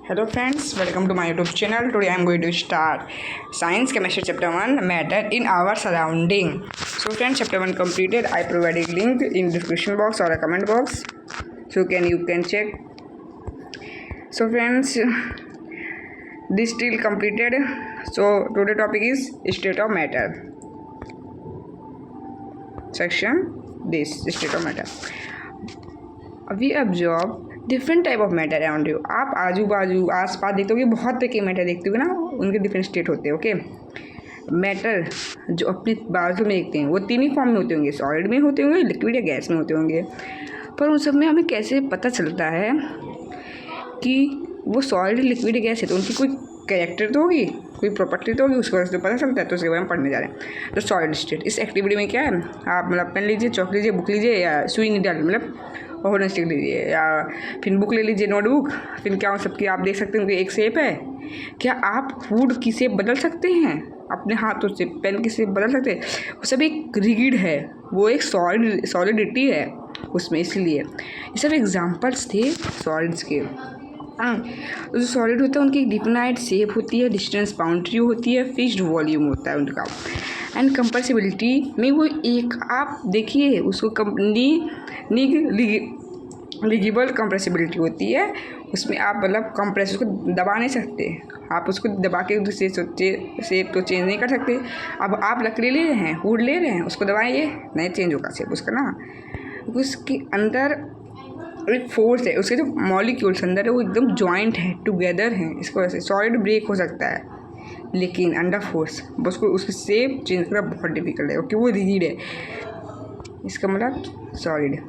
Hello friends, welcome to my YouTube channel. Today I am going to start Science Chemistry Chapter 1 Matter in Our Surrounding. So friends, Chapter 1 completed. I provided link in description box or a comment box. So you can check. So friends, this still completed. So today topic is state of matter. Section this state of matter. We observe different type of matter around you. आप आजू बाजू आस पास देखते होगे, बहुत तरह के matter देखते होगे ना, उनके डिफरेंट स्टेट होते हैं. ओके, मैटर जो अपने बाजू में देखते हैं वो तीन ही फॉर्म में होते होंगे, सॉलिड में होते होंगे, लिक्विड या गैस में होते होंगे. पर उन सब में हमें कैसे पता चलता है कि वो सॉलिड लिक्विड या गैस है? तो उनकी कोई कैरेक्टर तो होगी, कोई प्रॉपर्टी तो होगी, उसको वजह से पता चलता है. तो उसके बारे में पढ़ने जा रहे हैं. तो सॉलिड स्टेट इस एक्टिविटी में क्या है, आप मतलब पेन लीजिए, चौक लीजिए, बुक लीजिए या सुई निकाल मतलब और स्टिक लीजिए, या फिर बुक ले लीजिए, नोटबुक. फिर क्या सबकी आप देख सकते हैं कि एक शेप है. क्या आप फूड की शेप बदल सकते हैं अपने हाथों से? पेन की शेप बदल सकते हैं? वो सब एक रिगिड है, वो एक सॉलिडिटी है उसमें. इसलिए ये सब एग्जाम्पल्स थे सॉलिड्स के. तो जो सॉलिड होता है उनकी एक डिफाइंड शेप होती है, डिस्टेंस बाउंड्री होती है, फिक्स्ड वॉल्यूम होता है उनका. एंड कंप्रेसिबिलिटी में वो एक आप देखिए उसको लिगिबल कंप्रेसिबिलिटी होती है. उसमें आप मतलब कंप्रेस उसको दबा नहीं सकते, आप उसको दबा के शेप तो चेंज नहीं कर सकते. अब आप लकड़ी ले रहे हैं, वुड ले रहे हैं, उसको दबाएंगे नहीं चेंज होगा शेप उसका ना. उसके अंदर एक फोर्स है, उसके जो मॉलिक्यूल्स अंदर है वो एकदम जॉइंट है, टुगेदर हैं. इसको वजह से सॉलिड ब्रेक हो सकता है, लेकिन अंडर फोर्स उसको उसकी शेप चेंज करना बहुत डिफिकल्ट है क्योंकि वो रिजिड है. इसका मतलब solid.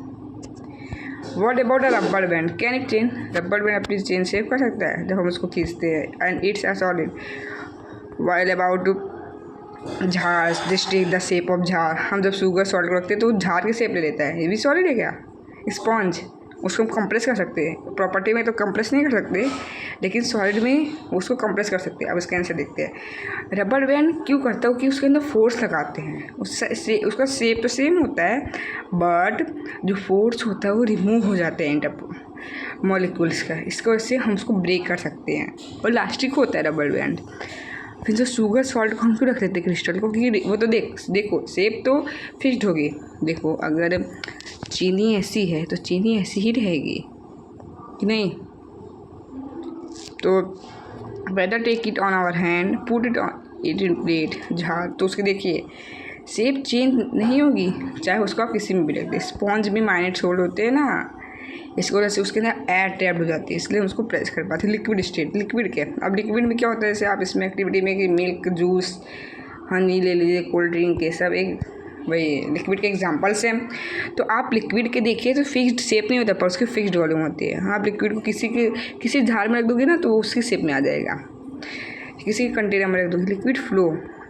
What about a rubber band? Can it change? Rubber band अपनी चेंज शेप कर सकता है जब हम उसको खींचते हैं. And it's a solid. While about झाड़, this take the shape of झाड़. हम जब शुगर सॉल्ट रखते हैं तो झाड़ की शेप ले लेता है. ये भी सॉलिड है क्या? स्पॉन्ज, उसको हम कंप्रेस कर सकते हैं. प्रॉपर्टी में तो कंप्रेस नहीं कर सकते, लेकिन सॉलिड में उसको कंप्रेस कर सकते हैं. अब इसका आंसर देखते हैं. रबर बैंड क्यों करता है कि उसके अंदर फोर्स लगाते हैं, उसका शेप तो सेम होता है, बट जो फोर्स होता है वो रिमूव हो जाते हैं इंटर मॉलिक्यूल्स का. इसकी वजह से हम उसको ब्रेक कर सकते हैं और इलास्टिक होता है रबर बैंड. फिर जो शुगर सॉल्ट को हम क्यों रख देते हैं क्रिस्टल को? क्योंकि वो तो देखो शेप तो फिक्स्ड होगी. देखो अगर चीनी ऐसी है तो चीनी ऐसी ही रहेगी कि नहीं. तो whether take it on our hand, put it in plate, झाड़, तो उसके देखिए शेप चेंज नहीं होगी चाहे उसको आप किसी में भी रख दें. स्पॉन्ज में माइनेट होल होते हैं ना, इसकी वजह से उसके अंदर एयर ट्रैप्ड हो जाती है, इसलिए हम उसको प्रेस कर पाते हैं. लिक्विड स्टेट, लिक्विड के. अब लिक्विड में क्या होता है, जैसे आप इसमें एक्टिविटी में कि मिल्क, जूस, हनी ले लीजिए, कोल्ड ड्रिंक, ये सब एक वही लिक्विड के एग्जांपल्स हैं. तो आप लिक्विड के देखिए तो फिक्स्ड शेप नहीं होता, पर उसकी फिक्स्ड वॉल्यूम होती है. हाँ, आप लिक्विड को किसी झाड़ में रख दोगे ना तो उसकी शेप में आ जाएगा. किसी कंटेनर में रख दोगे.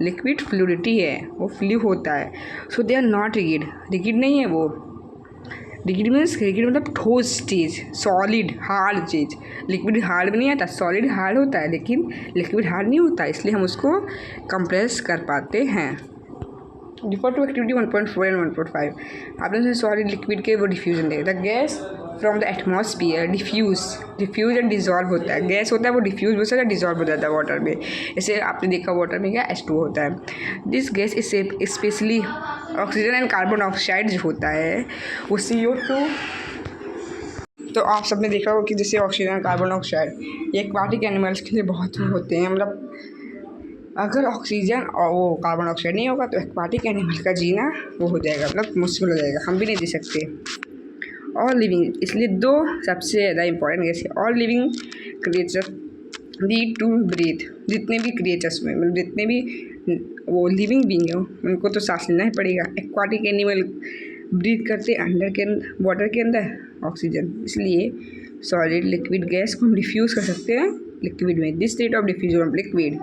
लिक्विड फ्लूइडिटी है, वो फ्लू होता है. So they are not rigid. Rigid नहीं है वो. रिगिड मतलब ठोस चीज़, सॉलिड हार्ड चीज़. लिक्विड हार्ड भी नहीं आता, सॉलिड हार्ड होता है, लेकिन लिक्विड हार्ड नहीं होता, इसलिए हम उसको कंप्रेस कर पाते हैं. Differ to activity 1.4 and 1.5. आपने सॉलिड लिक्विड के वो डिफ्यूजन देगा. The gas from the atmosphere diffuse and dissolve होता है. गैस होता है वो डिफ्यूज हो सकता है, डिजॉल्व हो जाता है वाटर में. जैसे आपने देखा वाटर में क्या H2 होता है. This gas is specially oxygen and carbon oxide जो होता है वो CO2. तो आप सब ने देखा होगा कि जैसे ऑक्सीजन और कार्बन ऑक्साइड ये एक्वाटिक एनिमल्स के लिए बहुत होते हैं. मतलब अगर ऑक्सीजन और वो कार्बन ऑक्साइड नहीं होगा तो एक्वाटिक एनिमल का जीना वो हो जाएगा, मतलब मुश्किल हो जाएगा, हम भी नहीं जी सकते. ऑल लिविंग, इसलिए दो सबसे ज़्यादा इंपॉर्टेंट गैस है. All living creature need to breathe. जितने भी क्रिएचर्स में मतलब जितने भी वो लिविंग बींग है उनको तो सांस लेना ही पड़ेगा. एक्वाटिक एनिमल ब्रीथ करते अंडर के वाटर के अंदर ऑक्सीजन. इसलिए सॉलिड लिक्विड गैस को हम डिफ्यूज़ कर सकते हैं लिक्विड में. This rate of diffusion of liquid,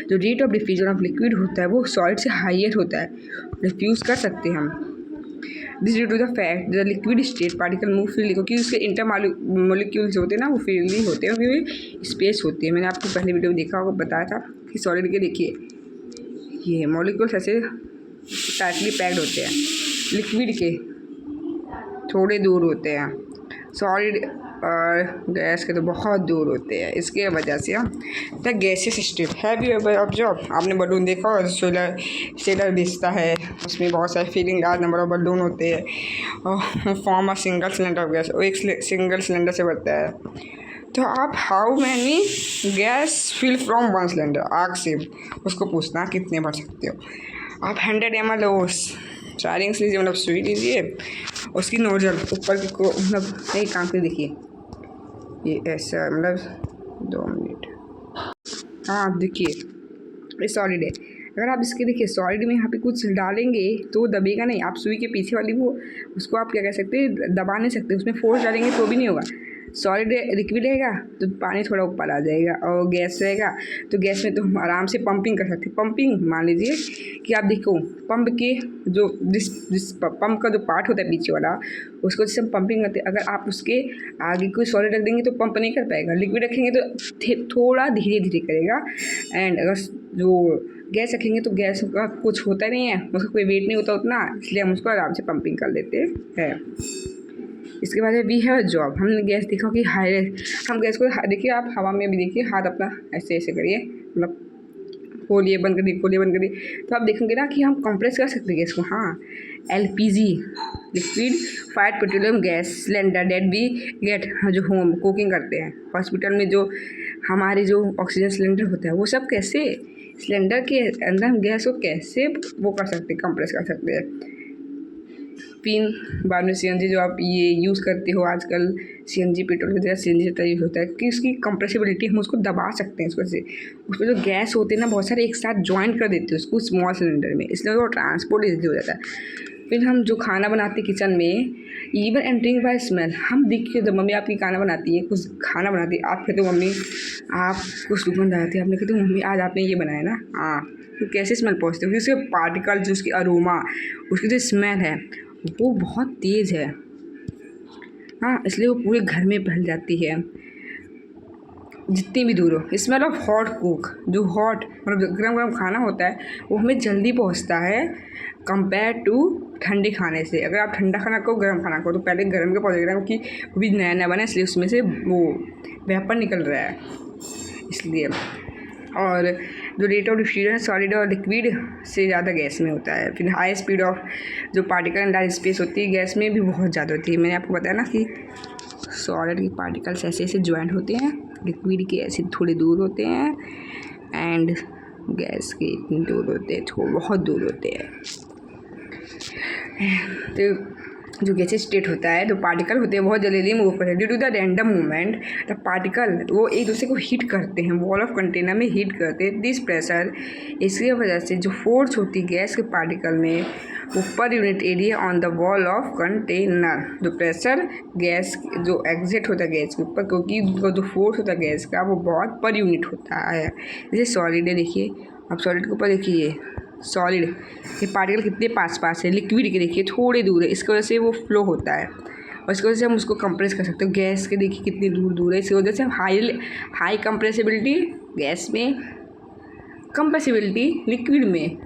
जो rate of diffusion of liquid होता है वो सॉलिड से हाइयर होता है, डिफ्यूज़ कर सकते हैं हम. This due to the fact the liquid state particle move freely, क्योंकि उसके इंटर मॉलिक्यूल्स होते हैं ना वो फ्रीली होते हैं क्योंकि स्पेस होती है. मैंने आपको पहले वीडियो में देखा होगा, बताया था कि सॉलिड के देखिए ये मॉलिक्यूल्स ऐसे टाइटली पैक्ड होते हैं, लिक्विड के थोड़े दूर होते हैं. सॉलिड और गैस के तो बहुत दूर होते हैं। इसके वजह से हम the gases state have you ever observe, आपने बलून देखा और सेलर बेचता है, उसमें बहुत सारे filling large number of balloon होते हैं और form a single cylinder of gas, वो एक सिंगल सिलेंडर से बनता है। तो आप how many gas fill from one cylinder, आग से उसको पूछना कितने भर सकते हो आप। 100 ml चारिंग से लीजिए, मतलब सुई लीजिए, उसकी नोजल ऊपर की को मतलब नहीं काम कर देखिए, ये ऐसा मतलब 2 मिनट, हाँ देखिए ये सॉलिड है। अगर आप इसके देखिए सॉलिड में यहाँ पे कुछ डालेंगे तो दबेगा नहीं, आप सुई के पीछे वाली वो उसको आप क्या कह सकते हैं, दबा नहीं सकते, उसमें फोर्स डालेंगे तो भी नहीं होगा। सॉलिड लिक्विड रहेगा तो पानी थोड़ा ऊपर आ जाएगा, और गैस रहेगा तो गैस में तो हम आराम से पंपिंग कर सकते हैं। पंपिंग मान लीजिए कि आप देखो पंप के जो जिस पंप का जो पार्ट होता है पीछे वाला, उसको जैसे हम पंपिंग करते हैं, अगर आप उसके आगे कोई सॉलिड रख देंगे तो पंप नहीं कर पाएगा, लिक्विड रखेंगे तो थोड़ा धीरे धीरे करेगा। एंड अगर जो गैस रखेंगे तो गैस का कुछ होता नहीं है, उसका कोई वेट नहीं होता उतना, इसलिए हम उसको आराम से पंपिंग कर लेते हैं। इसके बाद वी हैव जॉब, हमने गैस देखा कि हाई, हम गैस को देखिए, आप हवा में भी देखिए, हाथ अपना ऐसे ऐसे करिए, मतलब खोलिए बंद करिए, खोलिए बंद करिए, तो आप देखेंगे ना कि हम कंप्रेस कर सकते हैं गैस को। हाँ, LPG liquefied petroleum gas cylinder that we get, जो होम कुकिंग करते हैं हॉस्पिटल में, जो हमारे जो ऑक्सीजन सिलेंडर होता है, वो सब कैसे सिलेंडर के अंदर हम गैस को कैसे वो कर सकते हैं, कंप्रेस कर सकते हैं। पिन बाद में CNG जो आप ये यूज़ करते हो आजकल, CNG पेट्रोल की जगह CNG से यूज़ होता है कि उसकी कंप्रेसिबिलिटी हम उसको दबा सकते हैं इसको से, उसमें जो गैस होते हैं ना बहुत सारे एक साथ ज्वाइन कर देते हैं उसको स्मॉल सिलेंडर में, इसलिए वो ट्रांसपोर्ट ईजी हो जाता है। फिर हम जो खाना बनाते किचन में, इवन एंटरिंग बाय स्मेल, हम देखिए जब मम्मी आपकी खाना बनाती है, कुछ खाना बनाती है, आप कहते हो मम्मी आप कुछ सुगंध आती है, आपने कहते हो मम्मी आज आपने ये बनाया ना, हाँ, तो कैसे स्मेल पहुँचते हो, क्योंकि उसके पार्टिकल जो उसकी अरोमा, उसकी जो स्मेल है वो बहुत तेज़ है। हाँ, इसलिए वो पूरे घर में फैल जाती है जितनी भी दूर हो। स्मेल ऑफ हॉट कुक, जो हॉट मतलब गर्म गर्म खाना होता है वो हमें जल्दी पहुंचता है कंपेयर टू ठंडे खाने से। अगर आप ठंडा खाना को गर्म खाना को तो पहले गर्म के पहुँचेगा, क्योंकि वो भी नया नया बना, इसलिए उसमें से वो वेपर निकल रहा है इसलिए। और जो रेट ऑफ डिफ्यूजन सॉलिड और लिक्विड से ज़्यादा गैस में होता है। फिर हाई स्पीड ऑफ जो पार्टिकल एंड लार्ज स्पेस होती है गैस में भी बहुत ज़्यादा होती है। मैंने आपको बताया ना कि सॉलिड के पार्टिकल्स ऐसे ऐसे ज्वाइंट होते हैं, लिक्विड के ऐसे थोड़े दूर होते हैं, एंड गैस के इतने दूर होते हैं, बहुत दूर होते हैं। तो जो गैसेस स्टेट होता है, जो पार्टिकल होते हैं बहुत जल्दी मूव करते हैं due to the random movement. The particle वो एक दूसरे को हीट करते हैं, वॉल ऑफ कंटेनर में हीट करते हैं। दिस प्रेशर, इसकी वजह से जो फोर्स होती है गैस के पार्टिकल में वो per unit area on the wall of container, जो प्रेशर गैस जो एग्जिट होता है गैस के ऊपर, क्योंकि जो फोर्स होता है गैस का वो बहुत पर यूनिट होता है। जैसे सॉलिड है, देखिए आप सॉलिड के ऊपर देखिए, सॉलिड ये पार्टिकल कितने पास है, लिक्विड के देखिए थोड़े दूर है, इसकी वजह से वो फ्लो होता है और इसकी वजह से हम उसको कंप्रेस कर सकते हो। गैस के देखिए कितनी दूर दूर है, इसकी वजह से हम हाई कंप्रेसिबिलिटी गैस में, कंप्रेसिबिलिटी लिक्विड में,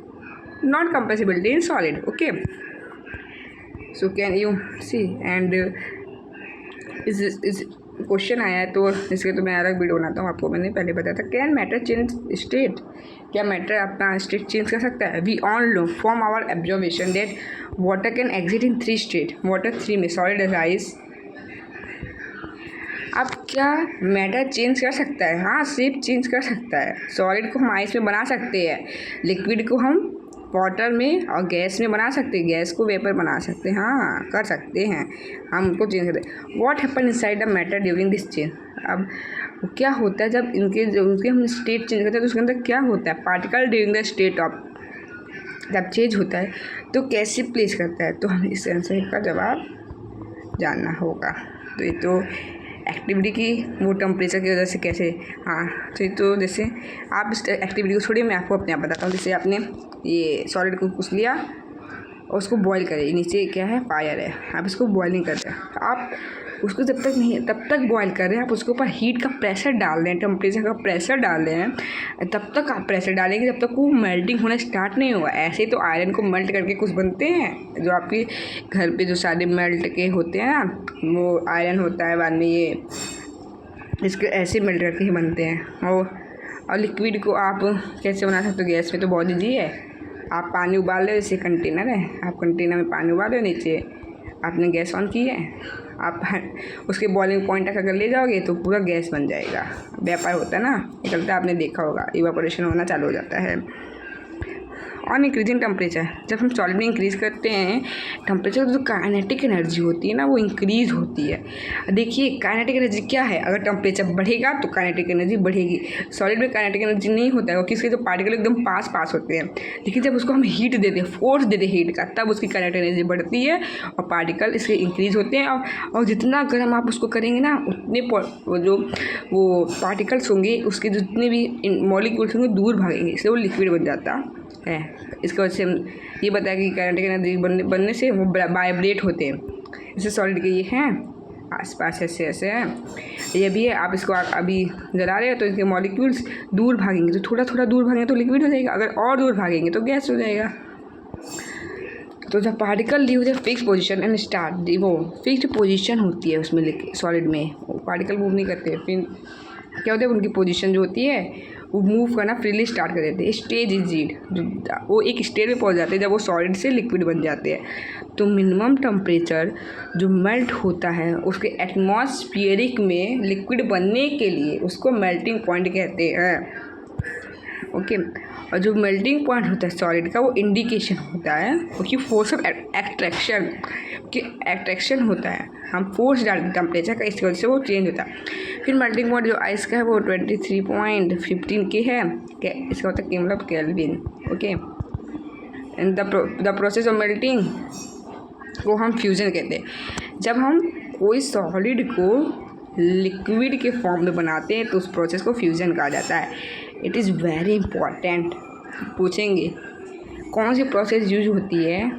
not compressibility in solid. Okay, so can you see and इस क्वेश्चन आया है तो इसके तो मैं अलग वीडियो बनाता हूँ। आपको मैंने पहले बताया था, कैन मैटर चेंज स्टेट, क्या मैटर अपना स्टेट चेंज कर सकता है। We all know from our observation that water can exist in 3 state, water 3 में, सॉलिड एज आइस। अब क्या मैटर चेंज कर सकता है? हाँ, शेप चेंज कर सकता है। सॉलिड को हम आइस में बना सकते हैं, लिक्विड को हम वाटर में और गैस में बना सकते हैं, गैस को वेपर बना सकते हैं। हाँ, कर सकते हैं, हम उनको चेंज करते हैं। What happen inside the matter during this change, अब क्या होता है जब उनके हम स्टेट चेंज करते हैं तो उसके अंदर क्या होता है, particle during the state of, जब चेंज होता है तो कैसे प्लेस करता है, तो हमें इस आंसर का जवाब जानना होगा। तो ये तो एक्टिविटी की वो टेम्परेचर की वजह से कैसे, हाँ तो जैसे आप इस एक्टिविटी को छोड़िए, मैं आपको अपने आप बताता हूँ। जैसे आपने ये सॉलिड को कुछ लिया और उसको बॉईल करें, नीचे क्या है फायर है, आप इसको बॉइलिंग करते हैं, आप उसको जब तक नहीं तब तक बॉयल कर रहे हैं, आप उसके ऊपर हीट का प्रेशर डाल रहे हैं, टेम्परेचर का प्रेशर डाल रहे हैं, तब तक आप प्रेशर डालेंगे जब तक वो मेल्टिंग होना स्टार्ट नहीं होगा। ऐसे ही तो आयरन को मेल्ट करके कुछ बनते हैं, जो आपके घर पे जो सारे मेल्ट के होते हैं ना, वो आयरन होता है, बाद में ये इसके ऐसे मेल्ट करके ही बनते हैं। और लिक्विड को आप कैसे बना सकते हो गैस में, तो बहुत ईजी है। आप पानी उबाल रहे हो, जैसे कंटेनर है, आप कंटेनर में पानी उबाल रहे हो, नीचे आपने गैस ऑन की है, आप उसके बॉइलिंग पॉइंट तक अगर ले जाओगे तो पूरा गैस बन जाएगा। व्यापार होता है ना, निकलता है, आपने देखा होगा, इवापोरेशन होना चालू हो जाता है। ऑन इंक्रीजिंग टेम्परेचर, जब हम सॉलिड में इंक्रीज़ करते हैं टेम्परेचर, जो काइनेटिक एनर्जी होती है ना वो इंक्रीज़ होती है। देखिए काइनेटिक एनर्जी क्या है, अगर टेम्परेचर बढ़ेगा तो काइनेटिक एनर्जी बढ़ेगी। सॉलिड में काइनेटिक एनर्जी नहीं होता है, क्योंकि इसके जो पार्टिकल एकदम पास होते हैं, लेकिन जब उसको हम हीट देते हैं, फोर्स देते हैं हीट का, तब उसकी काइनेटिक एनर्जी बढ़ती है और पार्टिकल इसके इंक्रीज़ होते हैं। और जितना गर्म आप उसको करेंगे ना, उतने वो पार्टिकल्स होंगे, उसके जितने भी मॉलिक्यूल्स होंगे दूर भागेंगे, इसलिए वो लिक्विड बन जाता है। इसके वजह से हम ये बताया कि काइनेटिक एनर्जी बनने से वो वाइब्रेट होते हैं। जैसे सॉलिड के ये हैं आसपास ऐसे ऐसे हैं, ये भी है। आप इसको अभी जला रहे हो तो इसके मॉलिक्यूल्स दूर भागेंगे, तो थोड़ा थोड़ा दूर भागेंगे तो लिक्विड हो जाएगा, अगर और दूर भागेंगे तो गैस हो जाएगा। तो जब particle leave the fix position and start, वो फिक्स्ड पोजीशन होती है उसमें सॉलिड में, पार्टिकल मूव नहीं करते। फिर क्या होता है, उनकी पोजीशन जो होती है वो मूव करना फ्रीली स्टार्ट कर देते हैं। स्टेज इज रीड, वो एक स्टेज पे पहुंच जाते हैं जब वो सॉलिड से लिक्विड बन जाते हैं। तो मिनिमम टेम्परेचर जो मेल्ट होता है उसके एटमॉस्फेरिक में लिक्विड बनने के लिए, उसको मेल्टिंग पॉइंट कहते हैं। ओके, और जो मेल्टिंग पॉइंट होता है सॉलिड का, वो इंडिकेशन होता है क्योंकि फोर्स ऑफ एट्रैक्शन कि एट्रैक्शन होता है, हम फोर्स डालते हैं टेम्परेचर का, इसकी वजह से वो चेंज होता है। फिर मेल्टिंग पॉइंट जो आइस का है वो 23.15 के है, इसका होता है मतलब kelvin. Okay, and the process of melting को हम फ्यूजन कहते हैं। जब हम कोई सॉलिड को लिक्विड के फॉर्म में बनाते हैं तो उस प्रोसेस को फ्यूजन कहा जाता है। इट इज़ वेरी इंपॉर्टेंट, पूछेंगे कौन सी प्रोसेस यूज होती है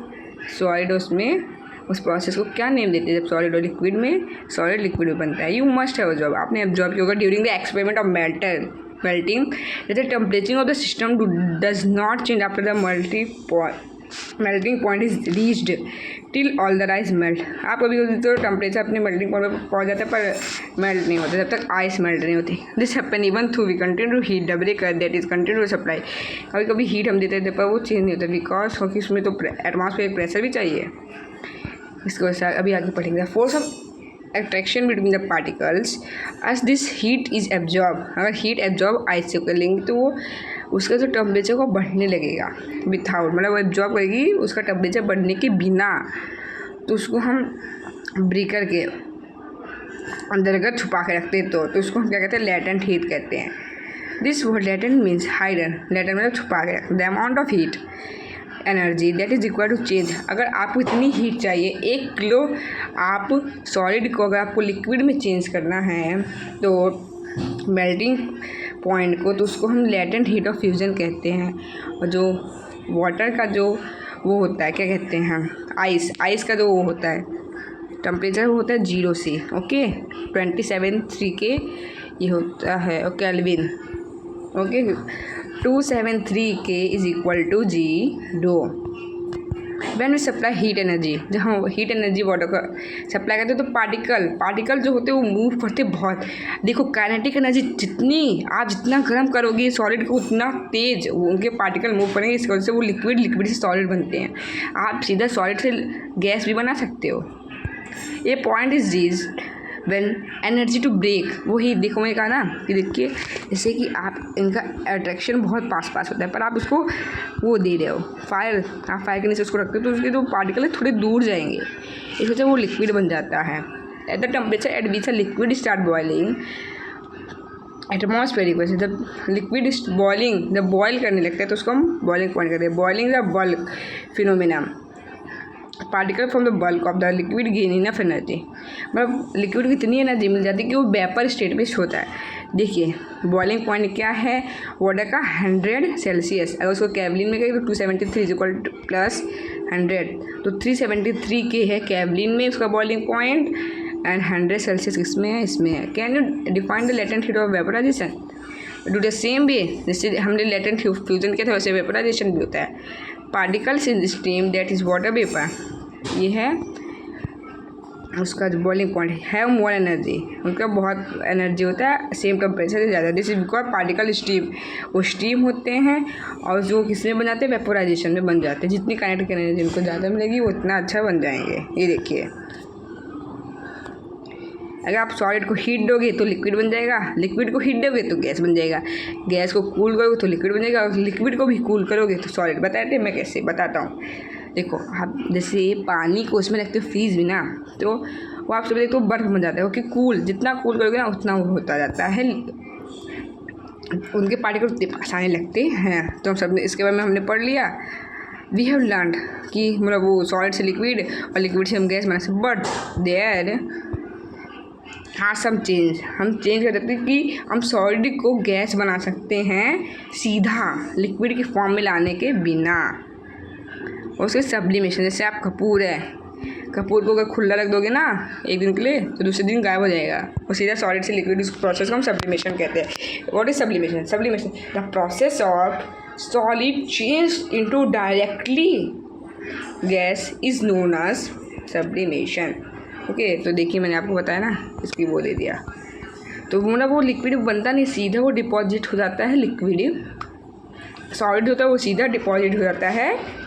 सॉलिड, उसमें उस प्रोसेस को क्या नेम देते हैं जब सॉलिड और लिक्विड में, सॉलिड लिक्विड में बनता है। यू मस्ट हैव जॉब, आपने ऑब्जर्व किया होगा during the experiment of melting that the temperature of the system does not change after the melting point is reached till all the rice melt. आप कभी कभी तो टेम्परेचर अपने melting point पर पहुंच जाता है पर मेल्ट नहीं होता जब तक आइस मेल्ट नहीं होती। This happen even through we continue to heat the beaker that is continue supply. कभी कभी हीट हम देते थे पर वो चेंज नहीं होता बिकॉज क्योंकि उसमें तो एटमॉस्फेरिक प्रेशर भी चाहिए। इसको अभी आगे पढ़ेंगे। Force of attraction between the particles as this heat is absorbed, अगर हीट एब्जॉर्ब आइस से कर लेंगे तो वो उसका जो टेम्परेचर को बढ़ने लगेगा विथआउट, मतलब वो एब्जॉर्ब करेगी उसका टेम्परेचर बढ़ने के बिना, तो उसको हम ब्रेकर के अंदर अगर छुपा के रखते हैं तो उसको हम क्या कहते हैं, लेटेंट हीट कहते हैं। This word latent means hidden, latent मतलब छुपा के रखना। The amount of heat energy that is required to change, अगर आपको इतनी हीट चाहिए 1 किलो आप सॉलिड को अगर आपको लिक्विड में चेंज करना है तो मेल्टिंग पॉइंट को, तो उसको हम लेटेंट हीट ऑफ फ्यूजन कहते हैं। और जो वाटर का जो वो होता है क्या कहते हैं हम, आइस का जो वो होता है टेम्परेचर वो होता है 0 से ओके 27.3 के ये होता है और kelvin. Okay 273 K is equal to जी डो। When we supply heat energy, जब हम हीट एनर्जी वाटर का सप्लाई करते हैं तो पार्टिकल जो होते हैं वो मूव करते बहुत। देखो काइनेटिक एनर्जी आप जितना गर्म करोगे सॉलिड को उतना तेज उनके पार्टिकल मूव करेंगे, इसकी वजह से वो लिक्विड से सॉलिड बनते हैं। आप सीधा सॉलिड से गैस भी बना सकते हो। ये point is rise when energy to break, वही देखो मैंने कहा ना कि देखिए जैसे कि आप इनका अट्रैक्शन बहुत पास होता है पर आप उसको वो दे रहे हो आप फायर के नीचे उसको रखते हो तो उसके जो पार्टिकल है थोड़े दूर जाएंगे, इस वजह से वो लिक्विड बन जाता है। At the temperature at which liquid start boiling atmospheric वजह जब लिक्विड जब बॉयल करने लगता है तो उसको हम बॉइलिंग पॉइंट कहते हैं। Boiling the bulk phenomena, particle from the bulk of the liquid gain enough energy, मतलब लिक्विड को इतनी एनर्जी मिल जाती है कि वो वेपर स्टेट में होता है। देखिए बॉइलिंग पॉइंट क्या है वाटर का 100 सेल्सियस, अगर उसको केल्विन में करें तो 273 इक्वल प्लस 100, तो 373 के है केल्विन में उसका बॉइलिंग पॉइंट एंड 100 सेल्सियस किसमें है, इसमें है। Can you define the latent heat of vaporisation? Do the same way, जैसे हमने लेटेंट फ्यूजन किया था वैसे वेपोराइजेशन भी होता है। Particles in steam that is water vapour, ये है उसका जो बॉइलिंग पॉइंट है मोर एनर्जी, उनका बहुत एनर्जी होता है सेम टेम्परेचर से ज़्यादा। This is because particle steam, वो स्टीम होते हैं और जो किसमें बन जाते हैं, वेपोराइजेशन में बन जाते हैं। जितनी काइनेटिक एनर्जी उनको ज़्यादा मिलेगी वो उतना अच्छा बन जाएंगे। ये देखिए, अगर आप सॉलिड को हीट दोगे तो लिक्विड बन जाएगा, लिक्विड को हीट दोगे तो गैस बन जाएगा, गैस को कूल करोगे तो लिक्विड बन जाएगा, और लिक्विड को भी कूल करोगे तो सॉलिड। बताते मैं कैसे बताता हूँ। देखो आप जैसे पानी को उसमें रखते हो फ्रीज में ना, तो वो आप सब देखते हो बर्फ़ बन जाता है, क्योंकि कूल जितना कूल करोगे ना उतना वो होता जाता है, उनके पार्टिकल उतने आसानी लगते हैं। तो हम सब ने इसके बारे में हमने पढ़ लिया। वी हैव लर्न कि मतलब वो सॉलिड से लिक्विड और लिक्विड से हम गैस बना सकते, बट देयर हाँ सम चेंज, हम चेंज कर सकते हैं कि हम सॉलिड को गैस बना सकते हैं सीधा लिक्विड की फॉर्म में लाने के बिना। उसके सब्लिमेशन, जैसे आप कपूर है, कपूर को अगर खुला रख दोगे ना एक दिन के लिए तो दूसरे दिन गायब हो जाएगा, और सीधा सॉलिड से लिक्विड, उस प्रोसेस को हम सब्लिमेशन कहते हैं। What is sublimation? Sublimation the process of solid change into directly gas is known as sublimation. Okay, तो देखिए मैंने आपको बताया ना, इसकी वो दे दिया, तो मतलब वो लिक्विड बनता नहीं, सीधा वो डिपॉजिट हो जाता है। लिक्विड सॉलिड होता है वो सीधा डिपॉजिट हो जाता है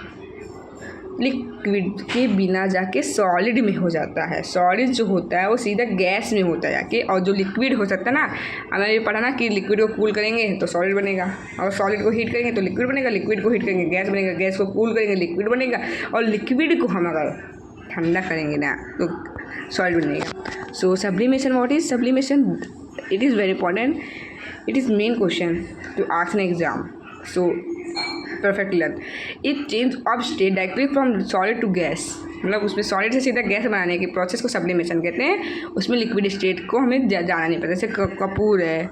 लिक्विड के बिना जाके सॉलिड में हो जाता है। सॉलिड जो होता है वो सीधा गैस में होता है जाके, और जो लिक्विड हो सकता है ना, हमें ये पढ़ा ना कि लिक्विड को कूल करेंगे तो सॉलिड बनेगा, और सॉलिड को हीट करेंगे तो लिक्विड बनेगा, लिक्विड को हीट करेंगे गैस बनेगा, गैस को कूल करेंगे लिक्विड बनेगा, और लिक्विड को हम अगर ठंडा करेंगे ना तो सॉलिड बनेगा। So sublimation, what is sublimation? It is very important, it is main question to ask in exam. So perfect learn it change of state directly from solid to gas, मतलब उसमें सॉलिड से सीधा gas बनाने के process को sublimation कहते हैं। उसमें लिक्विड स्टेट को हमें जाना नहीं पड़ता। जैसे कपूर है,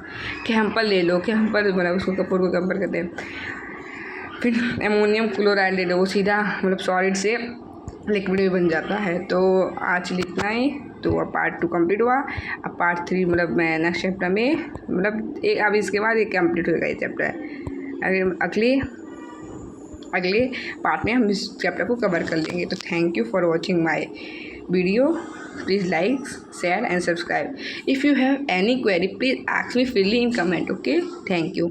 कैम्पर ले लो, कैम्पर मतलब उसको कपूर को कैम्पर कहते हैं। फिर एमोनियम क्लोराइड ले लो, वो सीधा मतलब सॉलिड से लिक्विड भी बन जाता है। तो आज लिखना ही, तो अब पार्ट 2 कंप्लीट हुआ। अब पार्ट 3 मतलब मैं नेक्स्ट चैप्टर में मतलब अब इसके बाद ये कंप्लीट होगा ये चैप्टर। अगले पार्ट में हम इस चैप्टर को कवर कर लेंगे। तो thank you for watching my video. Please like, share and subscribe. If you have any query please ask me freely in comment. Okay, thank you.